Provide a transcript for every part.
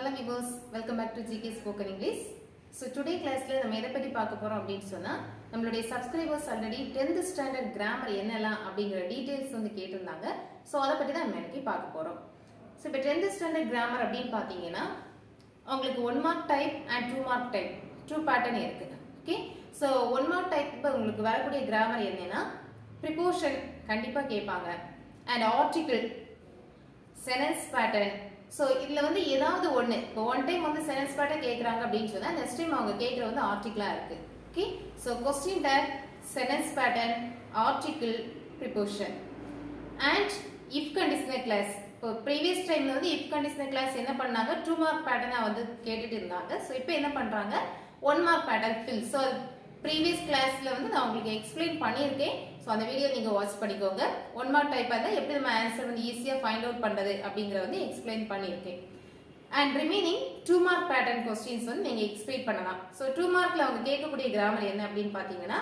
Hello viewers, welcome back to GK Spoken English. So today class la நம்ம எதை பத்தி பார்க்க போறோம் அப்படினு சொன்னா நம்மளுடைய subscribers already 10th standard grammar என்னலாம் அப்படிங்கற டீடைல்ஸ் வந்து கேட்டிருந்தாங்க. சோ அத பத்தி தான் நம்ம இன்னைக்கு பார்க்க போறோம். சோ இப்போ 10th standard grammar அப்படினு பாத்தீங்கன்னா உங்களுக்கு 1 mark type and 2 mark type two pattern இருக்கு. ஓகே? சோ 1 mark type உங்களுக்கு வரக்கூடிய grammar என்னன்னா preposition கண்டிப்பா கேட்பாங்க and article sentence pattern. So இதுல வந்து ஏதாவது ஒண்ணு இப்போ one time வந்து sentence pattern கேக்குறாங்க அப்படினு சொன்னா next time அவங்க கேக்குற வந்து article இருக்கு. Okay? So question tag, sentence pattern, article, preposition. And if conditional class. இப்போ previous time வந்து if conditional class என்ன பண்ணாங்க 2 mark pattern வந்து கேட்டுட்டு இருந்தாங்க. So இப்போ என்ன பண்றாங்க 1 mark pattern fill. So previous classல வந்து நான் உங்களுக்கு explain பண்ணியிருக்கேன். So அந்த வீடியோ நீங்க வாட்ச் பண்ணிக்கோங்க. 1 mark type ஆ எப்படி நம்ம ஆன்சர் வந்து ஈஸியா ஃபைண்ட் அவுட் பண்றது அப்படிங்கறத வந்து எக்ஸ்பிளைன் பண்ணியிருக்கேன். And remaining 2 mark pattern questions வந்து நீங்க எக்ஸ்பிளைன் பண்ணலாம். So 2 markல அவங்க கேட்கக்கூடிய கிராமர் என்ன அப்படினு பாத்தீங்கன்னா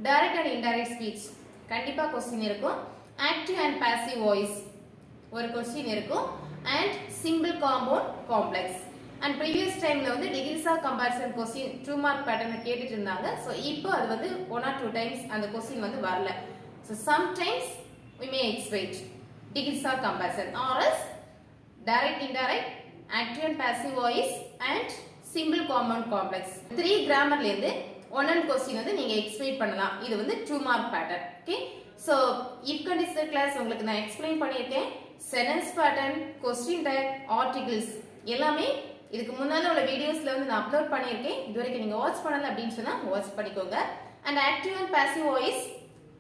direct and indirect speech கண்டிப்பா क्वेश्चन இருக்கும். Active and passive voice ஒரு क्वेश्चन இருக்கும். And simple compound complex. And previous timeல வந்து degrees of comparison question 2 mark pattern கேட்டிட்டு இருந்தாங்க. So இப்போ அது வந்து 1 or 2 times அந்த question வந்து வரல. So sometimes we may expect degrees of comparison or as direct, indirect, active and passive voice and simple compound complex. 3 grammarல இருந்து 1 question வந்து நீங்க எக்ஸ்பிளைன் பண்ணலாம். இது வந்து 2 mark pattern. Okay? So if conditional class உங்களுக்கு நான் எக்ஸ்பிளைன் பண்ணியிருக்கேன். Sentence pattern, question tag, articles எல்லாமே இதுக்கு முன்னால உள்ள வீடியோஸ்ல வந்து நான் அப்லோட் பண்ணியிருக்கேன். இதுவரைக்கும் நீங்க வாட்ச் பண்ணல அப்படினு சொன்னா வாட்ச் பண்ணிக்கோங்க. And active and passive voice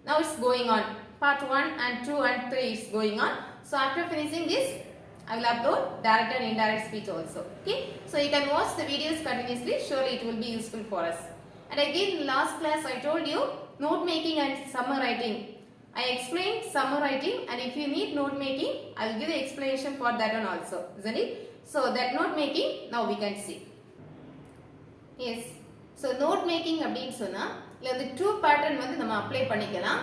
now it's going on. Part 1 and 2 and 3 is going on. So after finishing this I will upload direct and indirect speech also. Okay? So you can watch the videos continuously. Surely it will be useful for us. And again in last class I told you note making and summary writing. I explained summary writing and if you need note making I will give the explanation for that one also. Isn't it? So that note making now we can see. Yes. So note making அப்படினு சொன்னா இல்ல இந்த 2 pattern வந்து நம்ம apply பண்ணிக்கலாம்.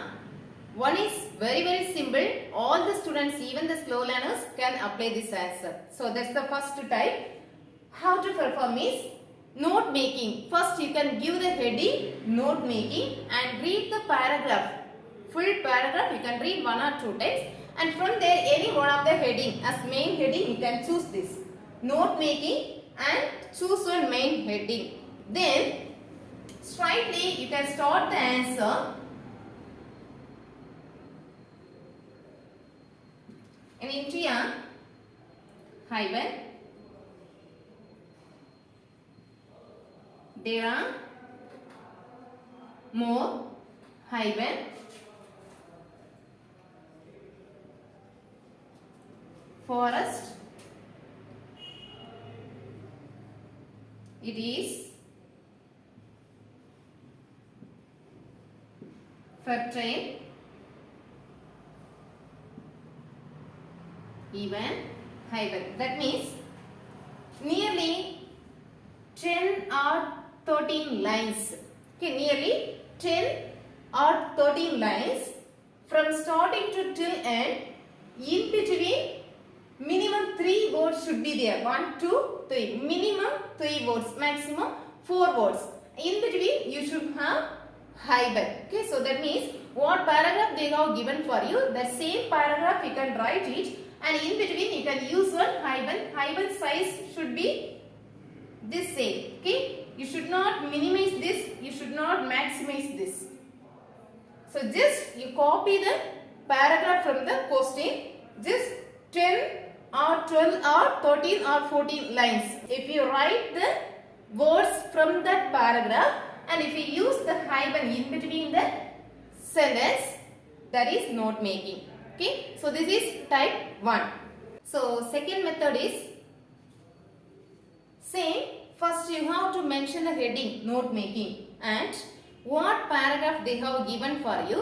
One is very simple. All the students, even the slow learners can apply this answer. So that's the first type. How to perform is note making. First you can give the heading note making and read the paragraph. Full paragraph you can read 1 or 2 times and from there any one of the heading as main heading you can choose this note making and choose one main heading. Then straightly you can start the answer. And into a hyphen there are more hyphen forest it is fertile even hyphen. That means nearly 10 or 13 lines. Okay, nearly 10 or 13 lines from starting to till end. In between minimum 3 words should be there. 1, 2, 3. Minimum 3 words. Maximum 4 words. In between you should have hyphen. Okay, so that means what paragraph they have given for you, that same paragraph you can write it and in between you can use one hyphen. Hyphen size should be this same. Okay, you should not minimize this, you should not maximize this. So just you copy the paragraph from the question. Just 10 or 12 or 13 or 14 lines. If you write the words from that paragraph and if you use the hyphen in between the sentence, that is note making. Okay, so this is type 1. So second method is same. First you have to mention the heading note making and what paragraph they have given for you.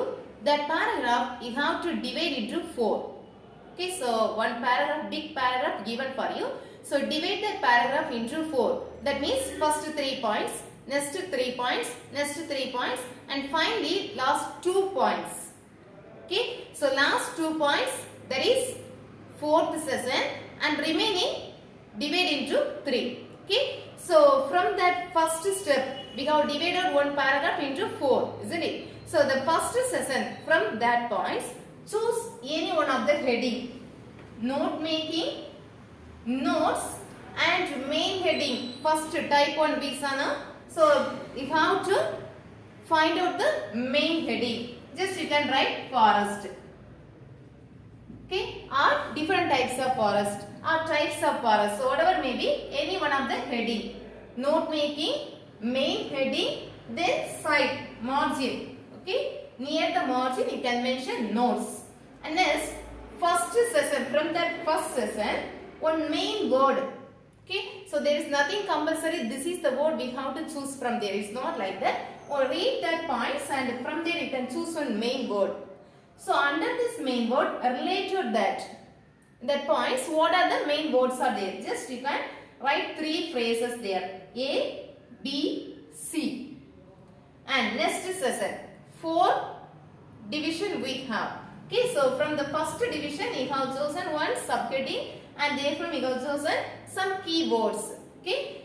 That paragraph you have to divide into 4. Okay, so one paragraph, big paragraph given for you. So divide that paragraph into 4. That means first 3 points, next 3 points, next 3 points and finally last 2 points. Okay, so last 2 points that is 4th session and remaining divide into 3. Okay. So from that first step, we have divided one paragraph into 4, isn't it? So the first session, from that point, choose any one of the heading. Note making, notes and main heading. First type 1 Visana. So you have to find out the main heading. Just you can write forest. Okay, or different types of forest or types of forest. So whatever may be, any one of the heading. Note making, main heading, then side, margin. Okay, near the margin you can mention notes. And next, first session, from that first session, one main word. Okay, so there is nothing compulsory. This is the word we have to choose from there. It's not like that. Or read that points and from there you can choose one main word. So under this main word, relate to that points, what are the main words are there? Just you can write 3 phrases there. A, B, C. And next session, 4 division we have. Okay, so from the first division you have chosen one subheading and therefrom you have chosen some keywords. Okay.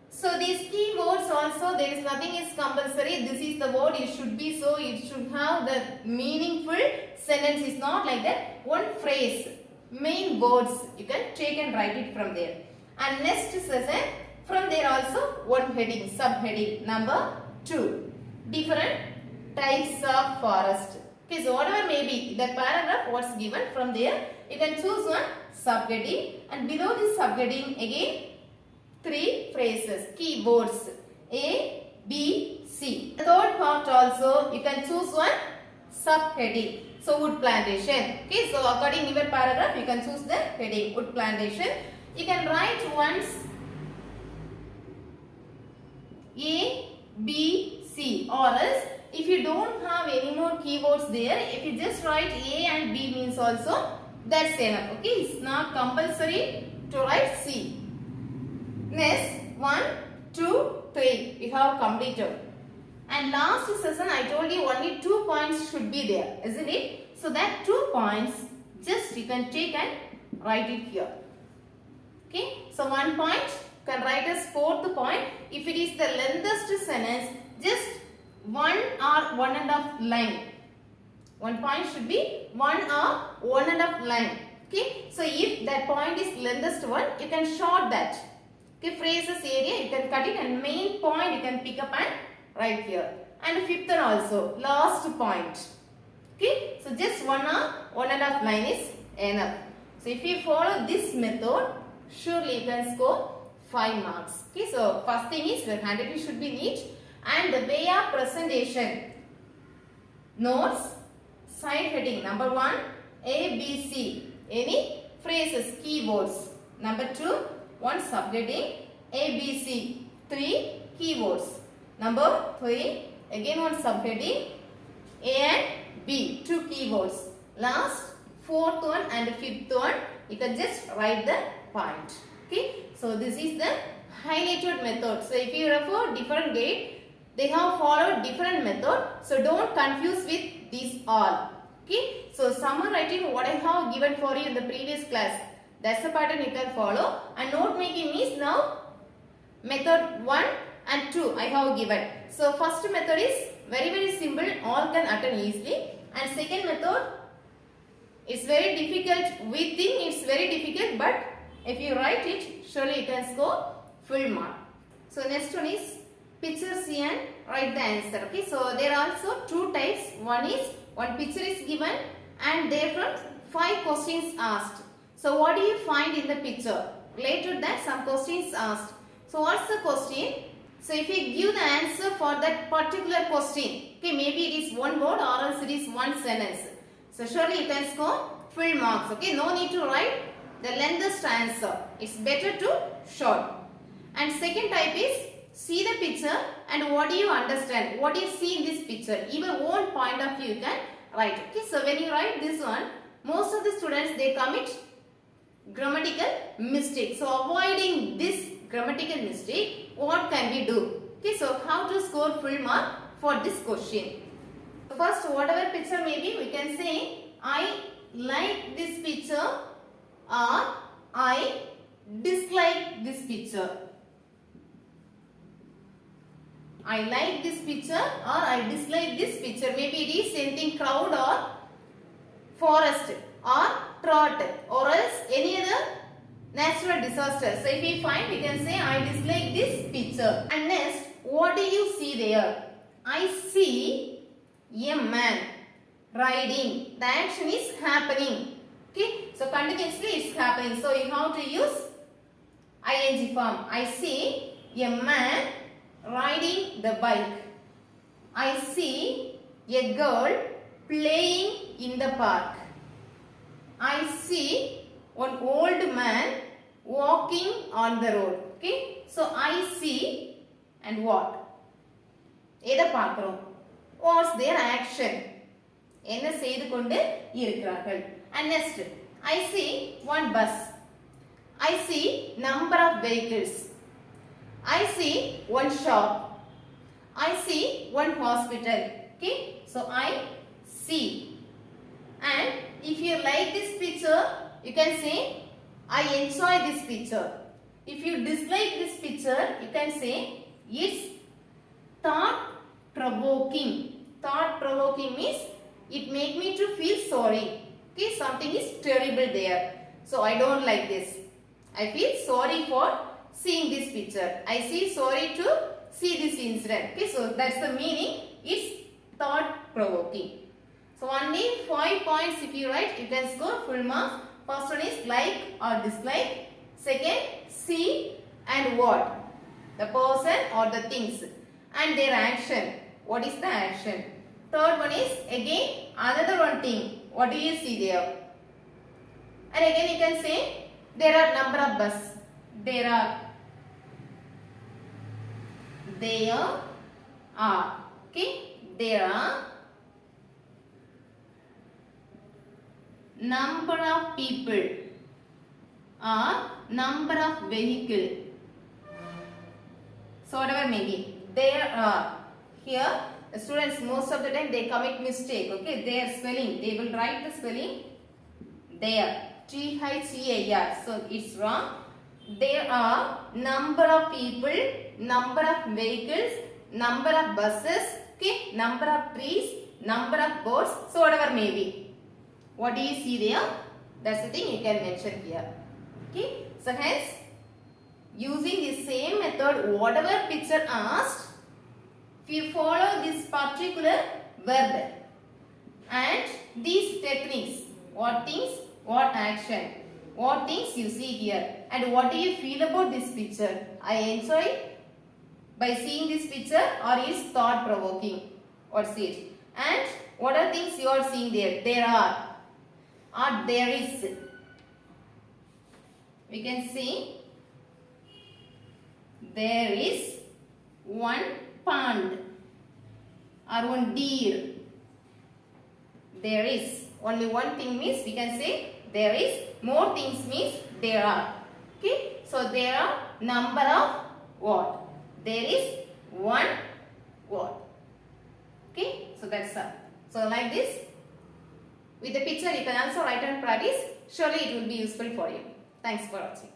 So these keywords also, there is nothing is compulsory. This is the word, it should be so, it should have the meaningful sentence. Is not like that. One phrase, main words, you can take and write it from there. And next session, from there also one heading, subheading number 2. Different types of forest. Okay, so whatever may be that paragraph what's given from there, you can choose one subheading and below this subheading again 3 phrases, keywords A, B, C. The third part also you can choose one subheading. So wood plantation. Okay, so according to your paragraph you can choose the heading wood plantation. You can write once A, B, C, or else if you don't have any more keywords there, if you just write A and B means also that's enough. Okay, it's not compulsory to write C. Next, 1, 2, 3 we have completed. And last session I told you only 2 points should be there, isn't it? So that 2 points just you can take and write it here. Okay, so 1 point can write as 4th point. If it is the lengthest sentence, just 1 or 1.5 line. 1 point should be 1 or 1.5 line. Okay, so if that point is lengthest one, you can short that. Okay, phrases area you can cut it and main point you can pick up and write here. And 5th one also, last point. Okay, so just 1 or 1.5 line is enough. So if you follow this method, surely you can score 5 marks. Okay, so first thing is your handwriting should be neat and the way of presentation. Notes, side heading number 1, A, B, C. Any phrases, keywords. Number 2, one subheading A, B, C. 3 keywords. Number 3, again one subheading A and B. 2 keywords. Last, 4th one and 5th one, you can just write the point. Okay, so this is the highlighted method. So if you refer different grade, they have followed different method. So don't confuse with these all. Okay, so summer writing what I have given for you in the previous class, that's the pattern you can follow. And note making is now method 1 and 2 I have given. So first method is very simple, all can attempt easily. And second method is very difficult. We think it's very difficult, but if you write it, surely you can score full mark. So next one is picture C and write the answer. Okay, so there are also 2 types. One is one picture is given and therefrom 5 questions asked. So what do you find in the picture? Related to that some questions asked. So what's the question? So if you give the answer for that particular question, okay, maybe it is one word or else it is one sentence. So surely you can score full marks. Okay, no need to write the lengthest answer. It's better to short. And second type is see the picture and what do you understand? What do you see in this picture? Even own point of view you can write. Okay, so when you write this one, most of the students they commit grammatical mistake. So avoiding this grammatical mistake, what can we do? Okay, so how to score full mark for this question? First, whatever picture may be, we can say I like this picture or I dislike this picture. I like this picture or I dislike this picture. Maybe it is anything crowd or forest or trot or else any other natural disaster. So if we find, we can say I dislike this picture. And next, what do you see there? I see a man riding. The action is happening. Okay, so continuously it's happening. So you have to use ing form. I see a man riding the bike. I see a girl playing in the park. I see one old man walking on the road. Okay, so I see and what? எதை பார்க்கிறோம்? What's their action? என்ன செய்து கொண்டு இருக்கிறார்கள்? And next, I see one bus. I see number of vehicles. I see one shop. I see one hospital. Okay, so I see. And if you like this picture, you can say I enjoy this picture. If you dislike this picture, you can say it's thought provoking. Thought provoking means it make me to feel sorry. Okay, something is terrible there. So I don't like this. I feel sorry for seeing this picture. I feel sorry to see this incident. Okay, so that's the meaning. It's thought provoking. So only 5 points if you write, you can score full marks. First one is like or dislike. Second, see and what? The person or the things. And their action. What is the action? Third one is again another one thing. What do you see there? And again you can say there are number of bus. There are. Okay. There are number of people or number of vehicle. So whatever may be. There are. Here the students most of the time they commit mistake. Okay, their spelling, they will write the spelling there, T-H-E-A-R. So it's wrong. There are number of people, number of vehicles, number of buses, okay, number of trees, number of birds. So whatever may be. What do you see there? That's the thing you can mention here. Okay, so hence using the same method, whatever picture asked, if you follow this particular verb and these techniques, what things, what action, what things you see here, and what do you feel about this picture? I enjoy by seeing this picture or is thought provoking? What's it? And what are things you are seeing there? There are or there is. We can see there is one pond or one deer. There is. Only one thing means we can say there is. More things means there are. Okay. So there are number of what? There is one what? Okay. So that's all. So like this. With the picture you can also write and practice. Surely it will be useful for you. Thanks for watching.